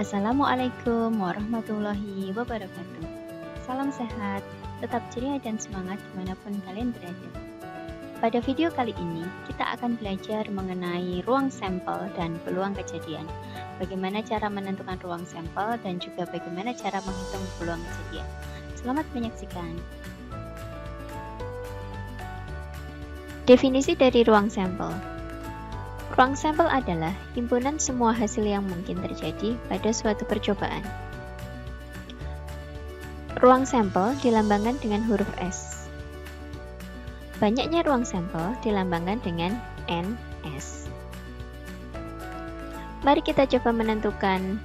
Assalamualaikum warahmatullahi wabarakatuh. Salam sehat, tetap ceria dan semangat dimanapun kalian berada. Pada video kali ini, kita akan belajar mengenai ruang sampel dan peluang kejadian. Bagaimana cara menentukan ruang sampel dan juga bagaimana cara menghitung peluang kejadian. Selamat menyaksikan. Definisi dari ruang sampel. Ruang sampel adalah himpunan semua hasil yang mungkin terjadi pada suatu percobaan. Ruang sampel dilambangkan dengan huruf S. Banyaknya ruang sampel dilambangkan dengan NS. Mari kita coba menentukan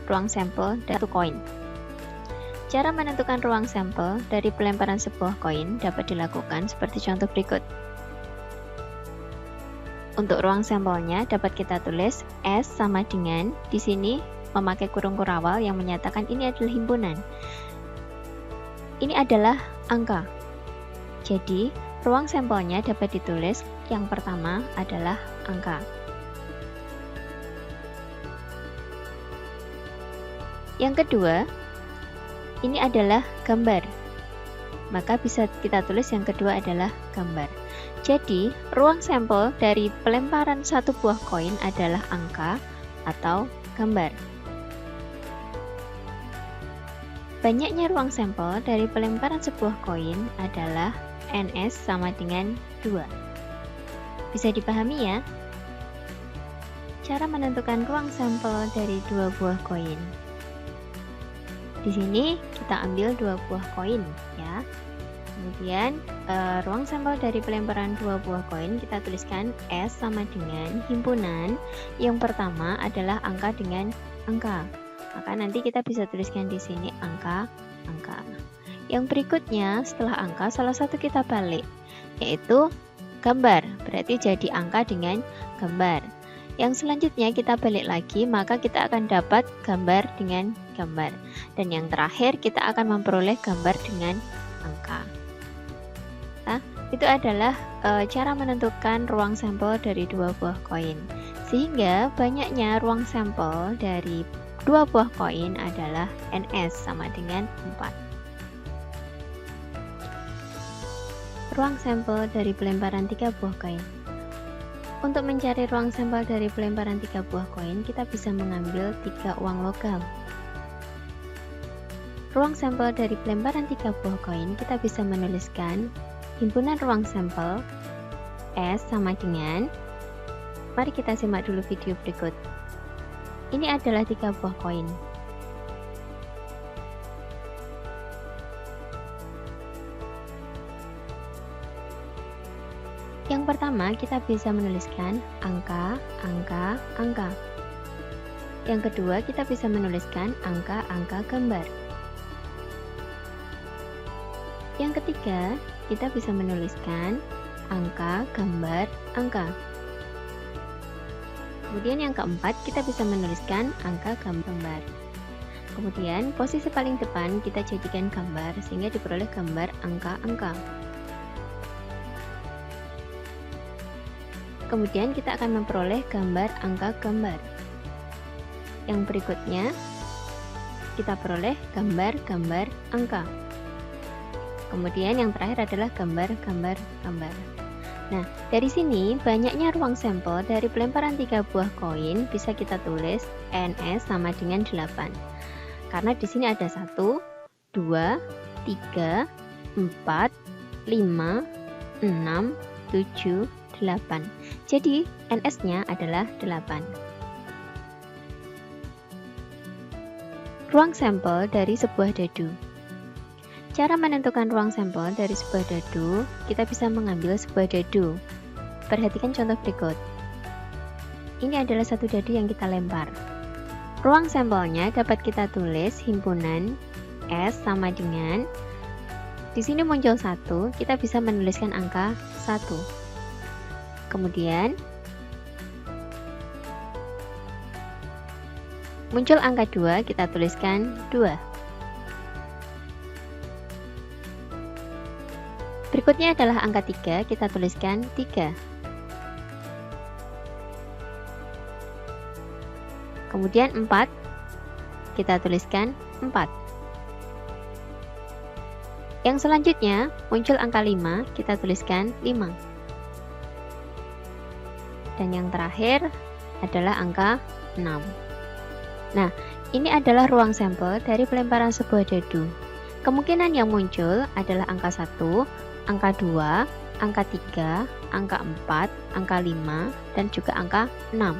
ruang sampel dari satu koin. Cara menentukan ruang sampel dari pelemparan sebuah koin dapat dilakukan seperti contoh berikut. Untuk ruang sampelnya dapat kita tulis S sama dengan, di sini memakai kurung kurawal yang menyatakan ini adalah himpunan. Ini adalah angka. Jadi, ruang sampelnya dapat ditulis yang pertama adalah angka. Yang kedua, ini adalah gambar. Maka bisa kita tulis yang kedua adalah gambar. Jadi, ruang sampel dari pelemparan satu buah koin adalah angka atau gambar. Banyaknya ruang sampel dari pelemparan sebuah koin adalah NS sama dengan 2. Bisa dipahami ya? Cara menentukan ruang sampel dari dua buah koin. Di sini kita ambil dua buah koin ya. Kemudian ruang sampel dari pelemparan dua buah koin kita tuliskan S sama dengan himpunan. Yang pertama adalah angka dengan angka. Maka nanti kita bisa tuliskan di sini angka. Yang berikutnya setelah angka salah satu kita balik, yaitu gambar. Berarti jadi angka dengan gambar. Yang selanjutnya kita balik lagi, maka kita akan dapat gambar dengan gambar. Dan yang terakhir kita akan memperoleh gambar dengan angka. Itu adalah cara menentukan ruang sampel dari dua buah koin. Sehingga banyaknya ruang sampel dari dua buah koin adalah NS sama dengan 4. Ruang sampel dari pelemparan 3 buah koin. Untuk mencari ruang sampel dari pelemparan 3 buah koin, kita bisa mengambil 3 uang logam. Ruang sampel dari pelemparan 3 buah koin, kita bisa menuliskan himpunan ruang sampel S sama dengan, mari kita simak dulu video berikut. Ini adalah 3 buah koin. Yang pertama kita bisa menuliskan angka. Yang kedua kita bisa menuliskan angka gambar. Yang ketiga kita bisa menuliskan angka, gambar, angka. Kemudian yang keempat kita bisa menuliskan angka, gambar. Kemudian posisi paling depan kita jadikan gambar sehingga diperoleh gambar angka. Kemudian kita akan memperoleh gambar angka, gambar. Yang berikutnya kita peroleh gambar, angka. Kemudian yang terakhir adalah gambar. Nah, dari sini banyaknya ruang sampel dari pelemparan 3 buah koin bisa kita tulis NS sama dengan 8. Karena di sini ada 1, 2, 3, 4, 5, 6, 7, 8. Jadi NS-nya adalah 8. Ruang sampel dari sebuah dadu. Cara menentukan ruang sampel dari sebuah dadu, kita bisa mengambil sebuah dadu. Perhatikan contoh berikut. Ini adalah satu dadu yang kita lempar. Ruang sampelnya dapat kita tulis himpunan S sama dengan, di sini muncul 1, kita bisa menuliskan angka 1. Kemudian muncul angka 2, kita tuliskan 2. Berikutnya adalah angka 3, kita tuliskan 3. Kemudian 4, kita tuliskan 4. Yang selanjutnya muncul angka 5, kita tuliskan 5. Dan yang terakhir adalah angka 6. Nah, ini adalah ruang sampel dari pelemparan sebuah dadu. Kemungkinan yang muncul adalah angka 1, angka 2, angka 3, angka 4, angka 5, dan juga angka 6.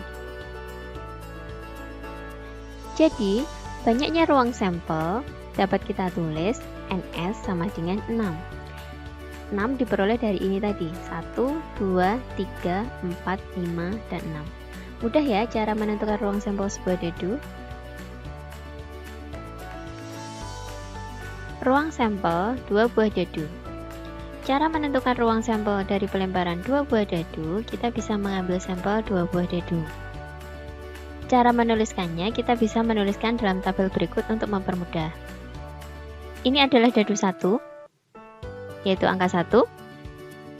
Jadi, banyaknya ruang sampel dapat kita tulis NS sama dengan 6. 6 diperoleh dari ini tadi, 1, 2, 3, 4, 5, dan 6. Mudah ya cara menentukan ruang sampel sebuah dadu. Ruang sampel 2 buah dadu. Cara menentukan ruang sampel dari pelemparan 2 buah dadu, kita bisa mengambil sampel 2 buah dadu. Cara menuliskannya, kita bisa menuliskan dalam tabel berikut untuk mempermudah. Ini adalah dadu 1, yaitu angka 1,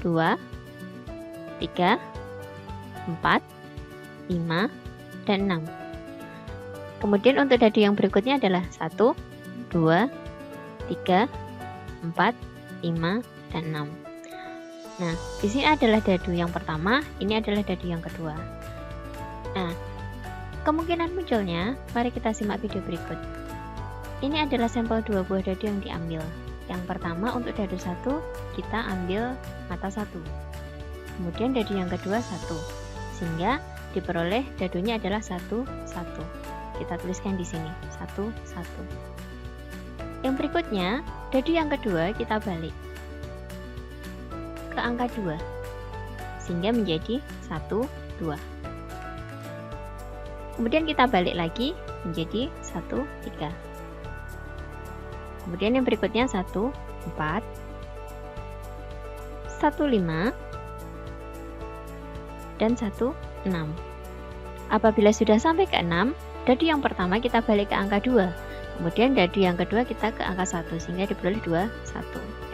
2, 3, 4, 5, dan 6. Kemudian untuk dadu yang berikutnya adalah 1, 2, 3, 4, 5, dan 6. Nah, di sini adalah dadu yang pertama, ini adalah dadu yang kedua. Nah, kemungkinan munculnya, mari kita simak video berikut. Ini adalah sampel 2 buah dadu yang diambil. Yang pertama untuk dadu 1, kita ambil mata 1. Kemudian dadu yang kedua 1. Sehingga diperoleh dadunya adalah 1, 1. Kita tuliskan di sini, 1, 1. Yang berikutnya, dadu yang kedua kita balik ke angka 2. Sehingga menjadi 1, 2. Kemudian kita balik lagi menjadi 1, 3. Kemudian yang berikutnya 1, 4, 1, 5, dan 1, 6. Apabila sudah sampai ke 6, dadu yang pertama kita balik ke angka 2. Kemudian dadu yang kedua kita ke angka 1, sehingga diperoleh 2, 1.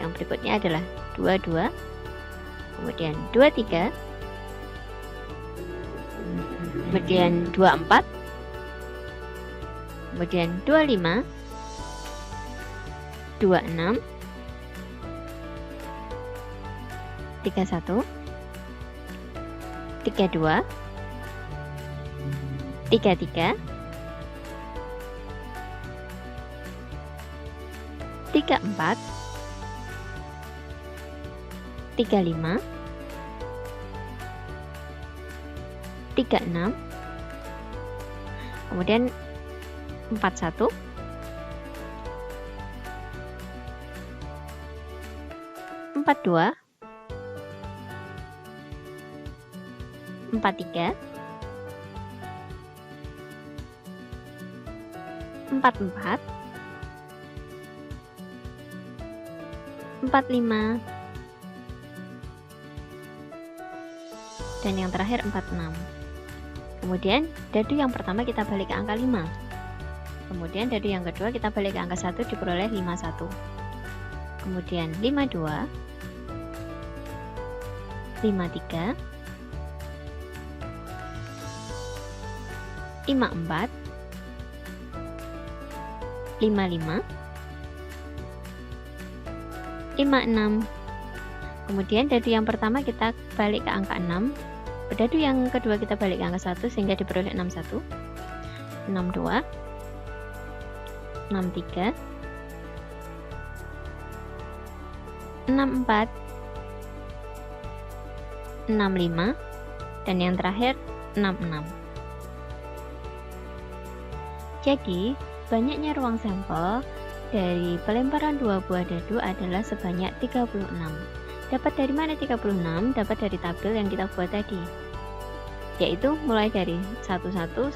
Yang berikutnya adalah 2, 2. Kemudian 2, 3. Kemudian 2, 4. Kemudian 2, 5. 2, 6, 3, 1, 3, 2, 3, 3, 3, 4, 3, 5, 3, 6, kemudian 4, 1, 4, 2, 4, 3, 4, 4, 4, 5, dan yang terakhir 4, 6. Kemudian dadu yang pertama kita balik ke angka 5. Kemudian dadu yang kedua kita balik ke angka 1, diperoleh 5, 1. Kemudian 5, 2, 5, 3, 5, 4, 5, 5, 5, 6. Kemudian dadu yang pertama kita balik ke angka 6. Dadu yang kedua kita balik ke angka 1, sehingga diperoleh 6, 1, 6, 2, 6, 3, 6, 4, 6, 5, dan yang terakhir 6, 6. Jadi, banyaknya ruang sampel dari pelemparan 2 buah dadu adalah sebanyak 36. Dapat dari mana 36? Dapat dari tabel yang kita buat tadi, yaitu mulai dari 11, 12,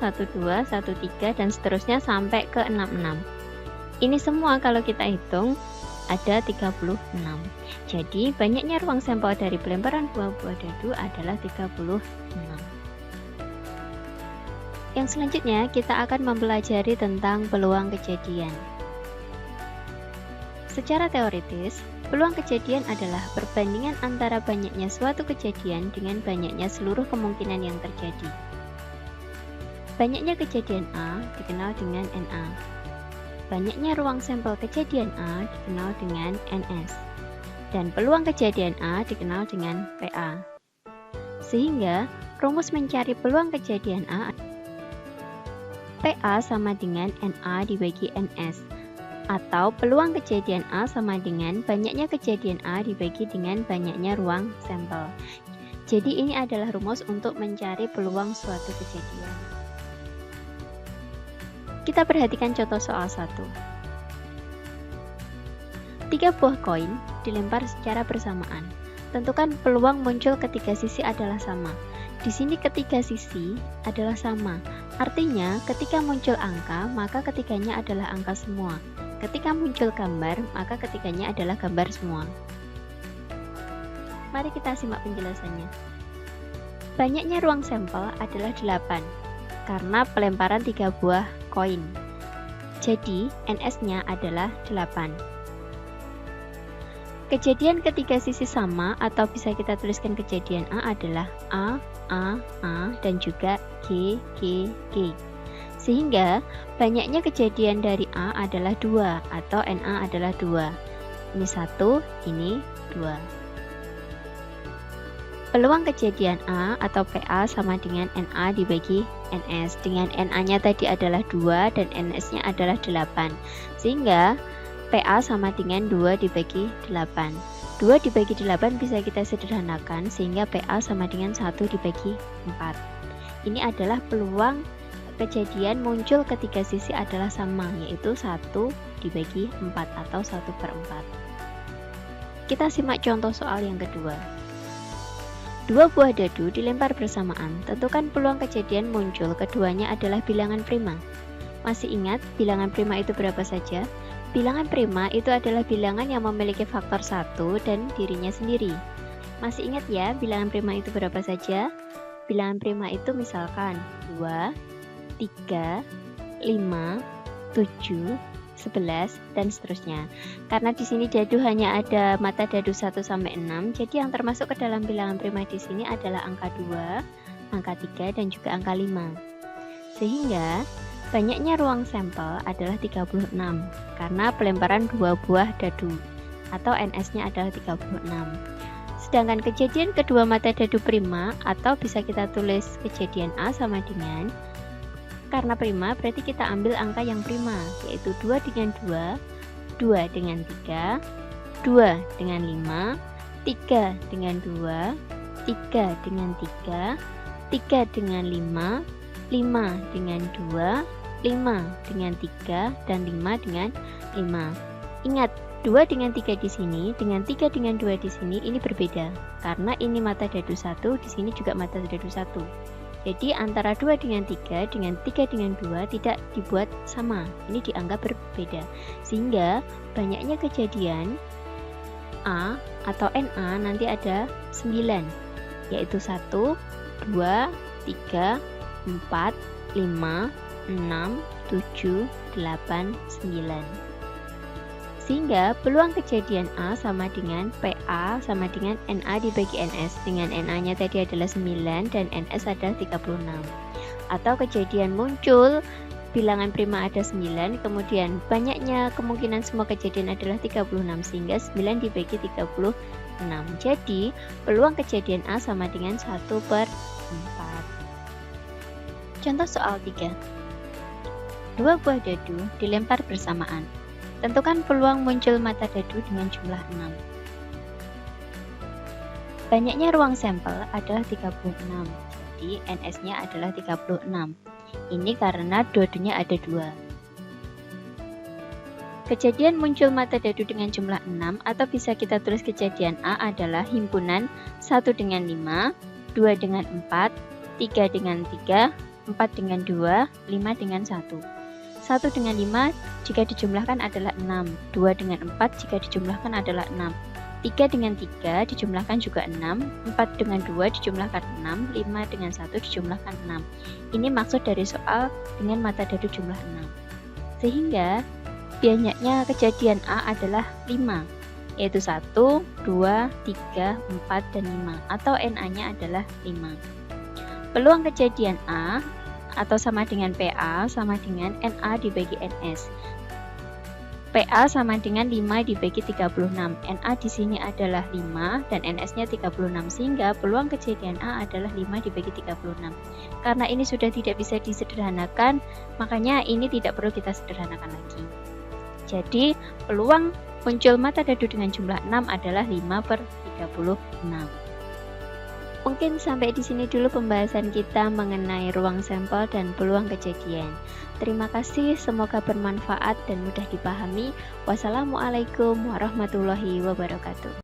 13, dan seterusnya sampai ke 66. Ini semua kalau kita hitung ada 36. Jadi banyaknya ruang sampel dari pelemparan 2 buah dadu adalah 36. Yang selanjutnya kita akan mempelajari tentang peluang kejadian. Secara teoritis, peluang kejadian adalah perbandingan antara banyaknya suatu kejadian dengan banyaknya seluruh kemungkinan yang terjadi. Banyaknya kejadian A dikenal dengan NA. Banyaknya ruang sampel kejadian A dikenal dengan NS. Dan peluang kejadian A dikenal dengan PA. Sehingga rumus mencari peluang kejadian A, PA sama dengan NA dibagi NS, atau peluang kejadian A sama dengan banyaknya kejadian A dibagi dengan banyaknya ruang sampel. Jadi ini adalah rumus untuk mencari peluang suatu kejadian. Kita perhatikan contoh soal 1. 3 buah koin dilempar secara bersamaan. Tentukan peluang muncul ketika sisi adalah sama. Di sini ketiga sisi adalah sama. Artinya ketika muncul angka, maka ketiganya adalah angka semua. Ketika muncul gambar, maka ketiganya adalah gambar semua. Mari kita simak penjelasannya. Banyaknya ruang sampel adalah 8, karena pelemparan 3 buah koin. Jadi, NS-nya adalah 8. Kejadian ketiga sisi sama atau bisa kita tuliskan kejadian A adalah A, dan juga G. Sehingga banyaknya kejadian dari A adalah 2 atau NA adalah 2. Ini 1, ini 2. Peluang kejadian A atau PA sama dengan NA dibagi NS. Dengan NA-nya tadi adalah 2 dan NS-nya adalah 8. Sehingga PA sama dengan 2 dibagi 8. 2 dibagi 8 bisa kita sederhanakan sehingga PA sama dengan 1 dibagi 4. Ini adalah peluang kejadian muncul ketika sisi adalah sama, yaitu 1 dibagi 4 atau 1/4. Kita simak contoh soal yang kedua. 2 buah dadu dilempar bersamaan. Tentukan peluang kejadian muncul keduanya adalah bilangan prima. Masih ingat bilangan prima itu berapa saja? Bilangan prima itu adalah bilangan yang memiliki faktor 1 dan dirinya sendiri. Masih ingat ya bilangan prima itu berapa saja? Bilangan prima itu misalkan 2, 3, 5, 7, 11, dan seterusnya. Karena di sini dadu hanya ada mata dadu 1 sampai 6, jadi yang termasuk ke dalam bilangan prima di sini adalah angka 2, angka 3, dan juga angka 5. Sehingga banyaknya ruang sampel adalah 36 karena pelemparan 2 buah dadu atau NS-nya adalah 36. Sedangkan kejadian kedua mata dadu prima atau bisa kita tulis kejadian A sama dengan, karena prima berarti kita ambil angka yang prima, yaitu 2 dengan 2, 2 dengan 3, 2 dengan 5, 3 dengan 2, 3 dengan 3, 3 dengan 5, 5 dengan 2, 5 dengan 3, dan 5 dengan 5. Ingat, 2 dengan 3 di sini, dengan 3 dengan 2 di sini, ini berbeda. Karena ini mata dadu 1, di sini juga mata dadu 1. Jadi antara 2 dengan 3 dengan 2 tidak dibuat sama. Ini dianggap berbeda. Sehingga banyaknya kejadian A atau NA nanti ada 9. Yaitu 1, 2, 3, 4, 5, 6, 7, 8, 9. Sehingga peluang kejadian A sama dengan PA sama dengan NA dibagi NS. Dengan NA-nya tadi adalah 9 dan NS adalah 36. Atau kejadian muncul bilangan prima ada 9, kemudian banyaknya kemungkinan semua kejadian adalah 36, sehingga 9 dibagi 36. Jadi peluang kejadian A sama dengan 1/4. Contoh soal 3. 2 buah dadu dilempar bersamaan. Tentukan peluang muncul mata dadu dengan jumlah 6. Banyaknya ruang sampel adalah 36, jadi NS-nya adalah 36. Ini karena dadunya ada 2. Kejadian muncul mata dadu dengan jumlah 6 atau bisa kita tulis kejadian A adalah himpunan 1 dengan 5, 2 dengan 4, 3 dengan 3, 4 dengan 2, 5 dengan 1. 1 dengan 5 jika dijumlahkan adalah 6, 2 dengan 4 jika dijumlahkan adalah 6, 3 dengan 3 dijumlahkan juga 6, 4 dengan 2 dijumlahkan 6, 5 dengan 1 dijumlahkan 6. Ini maksud dari soal dengan mata dadu jumlah 6. Sehingga banyaknya kejadian A adalah 5, yaitu 1, 2, 3, 4, dan 5, atau NA-nya adalah 5. Peluang kejadian A atau sama dengan PA sama dengan NA dibagi NS. PA sama dengan 5 dibagi 36. NA di sini adalah 5 dan NS-nya 36, sehingga peluang kejadian A adalah 5 dibagi 36. Karena ini sudah tidak bisa disederhanakan, makanya ini tidak perlu kita sederhanakan lagi. Jadi, peluang muncul mata dadu dengan jumlah 6 adalah 5/36. Mungkin sampai di sini dulu pembahasan kita mengenai ruang sampel dan peluang kejadian. Terima kasih, semoga bermanfaat dan mudah dipahami. Wassalamualaikum warahmatullahi wabarakatuh.